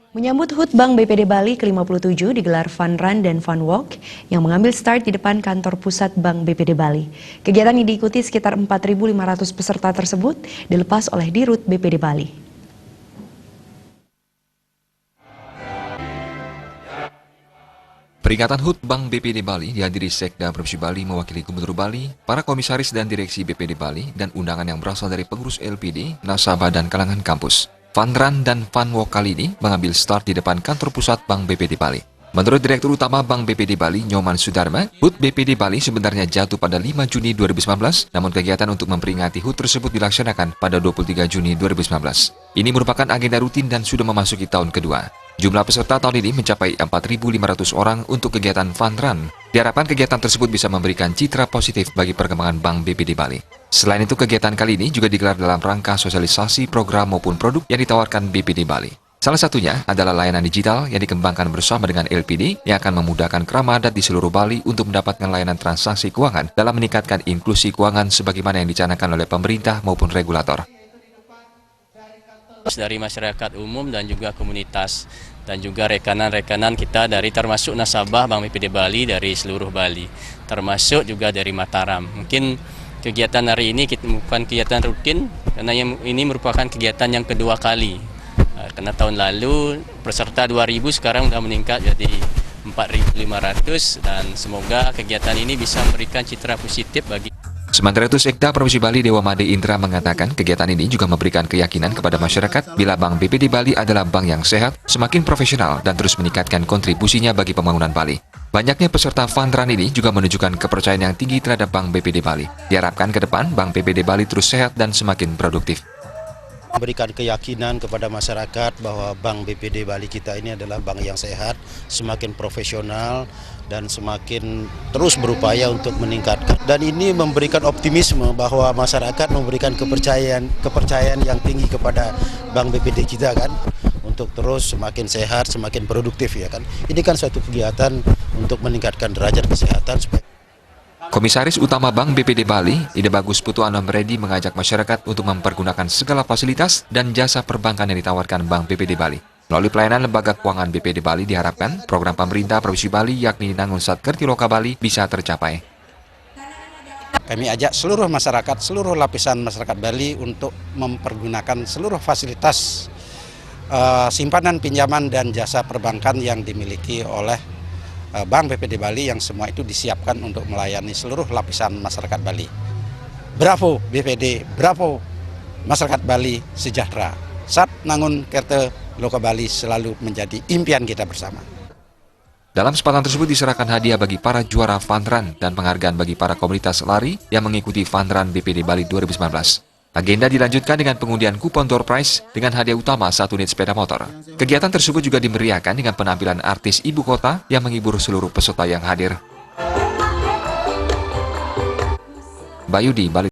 Menyambut HUT Bank BPD Bali ke-57 digelar Fun Run dan Fun Walk yang mengambil start di depan kantor pusat Bank BPD Bali. Kegiatan ini diikuti sekitar 4.500 peserta tersebut dilepas oleh Dirut BPD Bali. Peringatan HUT Bank BPD Bali dihadiri Sekda Provinsi Bali mewakili Gubernur Bali, para komisaris dan direksi BPD Bali, dan undangan yang berasal dari pengurus LPD, nasabah, dan kalangan kampus. Fun Run dan Fun Walk kali ini mengambil start di depan kantor pusat Bank BPD Bali. Menurut Direktur Utama Bank BPD Bali, Nyoman Sudarma, HUT BPD Bali sebenarnya jatuh pada 5 Juni 2019, namun kegiatan untuk memperingati HUT tersebut dilaksanakan pada 23 Juni 2019. Ini merupakan agenda rutin dan sudah memasuki tahun kedua. Jumlah peserta tahun ini mencapai 4.500 orang untuk kegiatan Fun Run. Diharapkan kegiatan tersebut bisa memberikan citra positif bagi perkembangan Bank BPD Bali. Selain itu, kegiatan kali ini juga digelar dalam rangka sosialisasi program maupun produk yang ditawarkan BPD Bali. Salah satunya adalah layanan digital yang dikembangkan bersama dengan LPD yang akan memudahkan kramadat di seluruh Bali untuk mendapatkan layanan transaksi keuangan dalam meningkatkan inklusi keuangan sebagaimana yang dicanangkan oleh pemerintah maupun regulator. Dari masyarakat umum dan juga komunitas dan juga rekanan-rekanan kita dari termasuk nasabah Bank BPD Bali dari seluruh Bali, termasuk juga dari Mataram. Mungkin kegiatan hari ini bukan kegiatan rutin karena ini merupakan kegiatan yang kedua kali. Karena tahun lalu peserta 2.000, sekarang sudah meningkat jadi 4.500 dan semoga kegiatan ini bisa memberikan citra positif bagi. Sementara itu, Sekda Provinsi Bali Dewa Made Indra mengatakan kegiatan ini juga memberikan keyakinan kepada masyarakat bila Bank BPD Bali adalah bank yang sehat, semakin profesional, dan terus meningkatkan kontribusinya bagi pembangunan Bali. Banyaknya peserta Fun Run ini juga menunjukkan kepercayaan yang tinggi terhadap Bank BPD Bali. Diharapkan ke depan Bank BPD Bali terus sehat dan semakin produktif. Memberikan keyakinan kepada masyarakat bahwa Bank BPD Bali kita ini adalah bank yang sehat, semakin profesional, dan semakin terus berupaya untuk meningkatkan. Dan ini memberikan optimisme bahwa masyarakat memberikan kepercayaan yang tinggi kepada Bank BPD kita kan, untuk terus semakin sehat, semakin produktif ya kan. Ini kan suatu kegiatan untuk meningkatkan derajat kesehatan supaya. Komisaris Utama Bank BPD Bali, Ide Bagus Putu Anom Reddy mengajak masyarakat untuk mempergunakan segala fasilitas dan jasa perbankan yang ditawarkan Bank BPD Bali. Melalui pelayanan Lembaga Keuangan BPD Bali diharapkan program pemerintah Provinsi Bali yakni Nangunsat Kertiloka Bali bisa tercapai. Kami ajak seluruh masyarakat, seluruh lapisan masyarakat Bali untuk mempergunakan seluruh fasilitas simpanan, pinjaman, dan jasa perbankan yang dimiliki oleh Bank BPD Bali yang semua itu disiapkan untuk melayani seluruh lapisan masyarakat Bali. Bravo BPD, bravo masyarakat Bali sejahtera. Sat Nangun Kerte Loka Bali selalu menjadi impian kita bersama. Dalam kesempatan tersebut diserahkan hadiah bagi para juara Fun Run dan penghargaan bagi para komunitas lari yang mengikuti Fun Run BPD Bali 2019. Agenda dilanjutkan dengan pengundian kupon door prize dengan hadiah utama 1 unit sepeda motor. Kegiatan tersebut juga dimeriahkan dengan penampilan artis ibu kota yang menghibur seluruh peserta yang hadir. Bayudi, Bali.